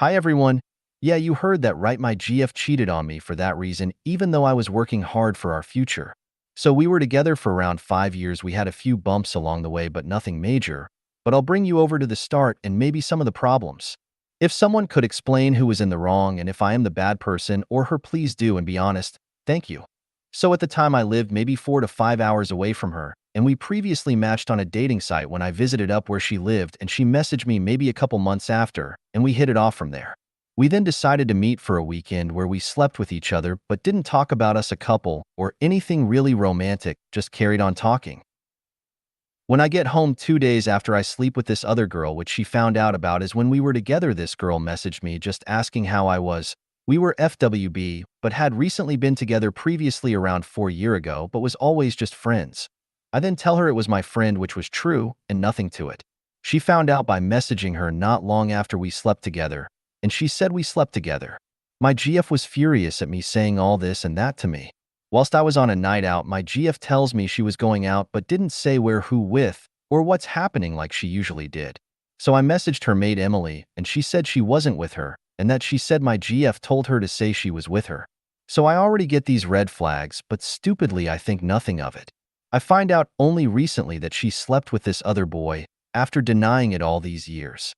Hi everyone. Yeah, you heard that right. My GF cheated on me for that reason, even though I was working hard for our future. So we were together for around 5 years. We had a few bumps along the way, but nothing major. But I'll bring you over to the start and maybe some of the problems. If someone could explain who was in the wrong and if I am the bad person or her, please do and be honest. Thank you. So at the time I lived maybe 4 to 5 hours away from her, and we previously matched on a dating site when I visited up where she lived, and she messaged me maybe a couple months after, and we hit it off from there. We then decided to meet for a weekend where we slept with each other but didn't talk about us a couple or anything really romantic, just carried on talking. When I get home 2 days after I sleep with this other girl, which she found out about is when we were together, this girl messaged me just asking how I was. We were FWB, but had recently been together previously around 4 years ago, but was always just friends. I then tell her it was my friend, which was true, and nothing to it. She found out by messaging her not long after we slept together, and she said we slept together. My GF was furious at me saying all this and that to me. Whilst I was on a night out, my GF tells me she was going out but didn't say where, who with, or what's happening like she usually did. So I messaged her maid Emily, and she said she wasn't with her, and that she said my GF told her to say she was with her. So I already get these red flags, but stupidly I think nothing of it. I find out only recently that she slept with this other boy, after denying it all these years.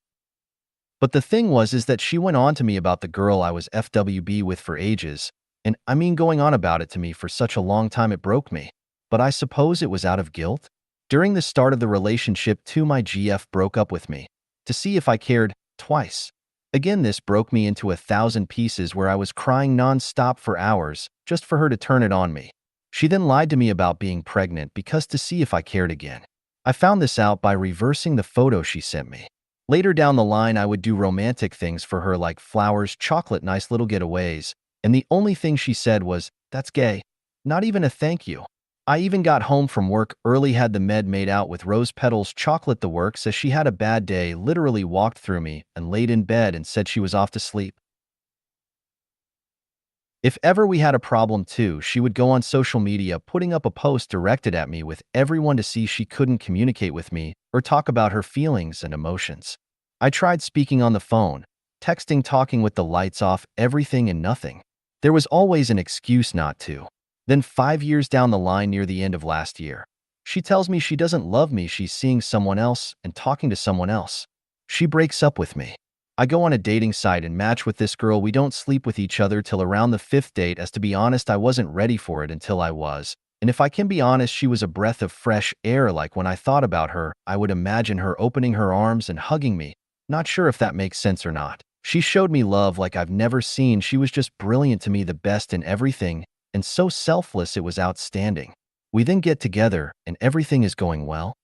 But the thing is that she went on to me about the girl I was FWB with for ages, and I mean going on about it to me for such a long time it broke me. But I suppose it was out of guilt? During the start of the relationship too, my GF broke up with me, to see if I cared, twice. Again, this broke me into 1,000 pieces where I was crying non-stop for hours, just for her to turn it on me. She then lied to me about being pregnant because to see if I cared again. I found this out by reversing the photo she sent me. Later down the line, I would do romantic things for her like flowers, chocolate, nice little getaways, and the only thing she said was, "That's gay." Not even a thank you. I even got home from work early, had the med made out with rose petals, chocolate, the works, as she had a bad day, literally walked through me and laid in bed and said she was off to sleep. If ever we had a problem too, she would go on social media putting up a post directed at me with everyone to see she couldn't communicate with me or talk about her feelings and emotions. I tried speaking on the phone, texting, talking with the lights off, everything and nothing. There was always an excuse not to. Then 5 years down the line, near the end of last year, she tells me she doesn't love me, she's seeing someone else and talking to someone else. She breaks up with me. I go on a dating site and match with this girl. We don't sleep with each other till around the 5th date, as to be honest, I wasn't ready for it until I was. And if I can be honest, she was a breath of fresh air. Like when I thought about her, I would imagine her opening her arms and hugging me. Not sure if that makes sense or not. She showed me love like I've never seen. She was just brilliant to me, the best in everything, and so selfless, it was outstanding. We then get together and everything is going well.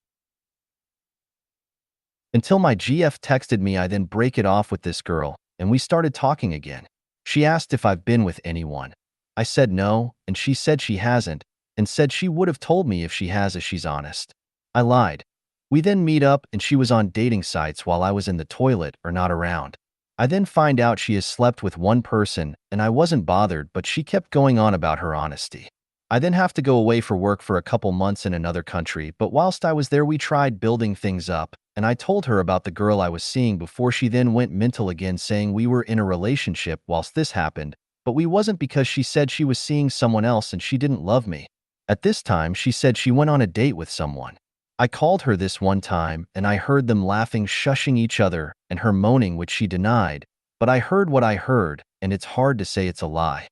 Until my GF texted me, I then break it off with this girl, and we started talking again. She asked if I've been with anyone. I said no, and she said she hasn't, and said she would have told me if she has, as she's honest. I lied. We then meet up, and she was on dating sites while I was in the toilet or not around. I then find out she has slept with one person, and I wasn't bothered, but she kept going on about her honesty. I then have to go away for work for a couple months in another country, but whilst I was there we tried building things up, and I told her about the girl I was seeing before she then went mental again, saying we were in a relationship whilst this happened, but we wasn't, because she said she was seeing someone else and she didn't love me. At this time she said she went on a date with someone. I called her this one time and I heard them laughing, shushing each other, and her moaning, which she denied, but I heard what I heard, and it's hard to say it's a lie.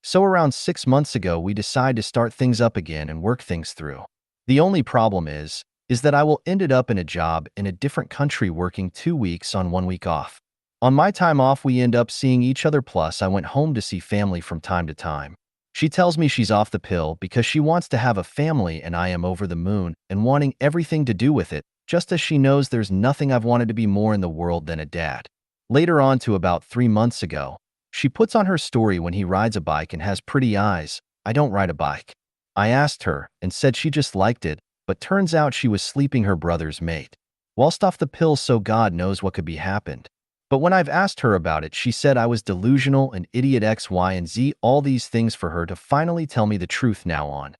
So around 6 months ago we decide to start things up again and work things through. The only problem is that I will ended up in a job in a different country, working 2 weeks on 1 week off. On my time off we end up seeing each other, plus I went home to see family from time to time. She tells me she's off the pill because she wants to have a family, and I am over the moon and wanting everything to do with it, just as she knows there's nothing I've wanted to be more in the world than a dad. Later on, to about 3 months ago, she puts on her story when he rides a bike and has pretty eyes. I don't ride a bike. I asked her and said she just liked it, but turns out she was sleeping her brother's mate. Whilst off the pill, so God knows what could be happened. But when I've asked her about it, she said I was delusional, an idiot, X, Y, and Z, all these things for her to finally tell me the truth now on.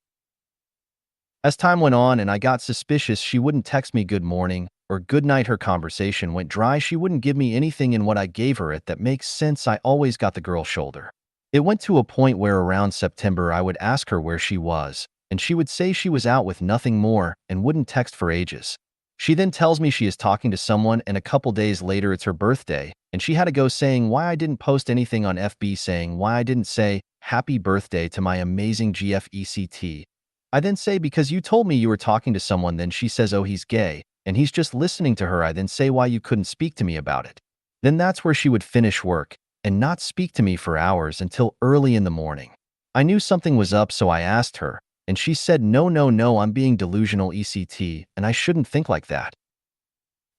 As time went on and I got suspicious, she wouldn't text me good morning, or good night. Her conversation went dry. She wouldn't give me anything in what I gave her it that makes sense. I always got the girl's shoulder. It went to a point where around September I would ask her where she was, and she would say she was out with nothing more and wouldn't text for ages. She then tells me she is talking to someone, and a couple days later it's her birthday, and she had to go saying why I didn't post anything on FB, saying why I didn't say happy birthday to my amazing GFECT. I then say because you told me you were talking to someone. Then she says, oh, he's gay and he's just listening to her. I then say why you couldn't speak to me about it. Then that's where she would finish work and not speak to me for hours until early in the morning. I knew something was up, so I asked her, and she said, no, no, no, I'm being delusional ECT, and I shouldn't think like that.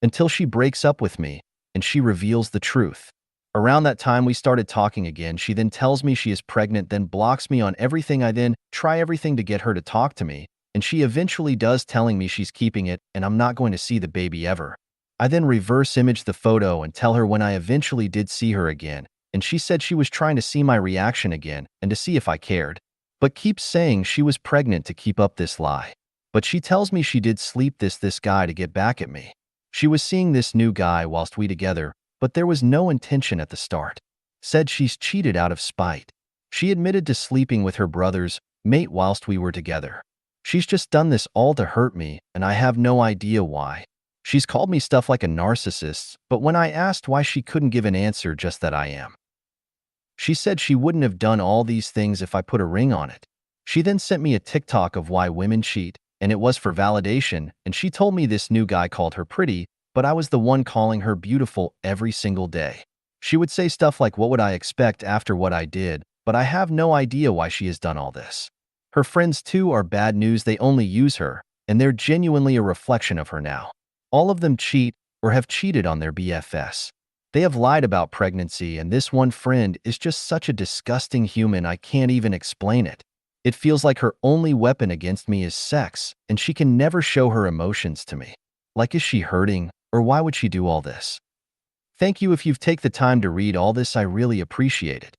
Until she breaks up with me, and she reveals the truth. Around that time, we started talking again. She then tells me she is pregnant, then blocks me on everything. I then try everything to get her to talk to me, and she eventually does, telling me she's keeping it, and I'm not going to see the baby ever. I then reverse image the photo and tell her when I eventually did see her again, and she said she was trying to see my reaction again and to see if I cared, but keeps saying she was pregnant to keep up this lie. But she tells me she did sleep this guy to get back at me. She was seeing this new guy whilst we together, but there was no intention at the start. Said she's cheated out of spite. She admitted to sleeping with her brother's mate whilst we were together. She's just done this all to hurt me, and I have no idea why. She's called me stuff like a narcissist, but when I asked why, she couldn't give an answer, just that I am. She said she wouldn't have done all these things if I put a ring on it. She then sent me a TikTok of why women cheat, and it was for validation, and she told me this new guy called her pretty, but I was the one calling her beautiful every single day. She would say stuff like, what would I expect after what I did, but I have no idea why she has done all this. Her friends too are bad news. They only use her, and they're genuinely a reflection of her now. All of them cheat or have cheated on their BFS. They have lied about pregnancy, and this one friend is just such a disgusting human. I can't even explain it. It feels like her only weapon against me is sex, and she can never show her emotions to me. Like, is she hurting, or why would she do all this? Thank you if you've taken the time to read all this. I really appreciate it.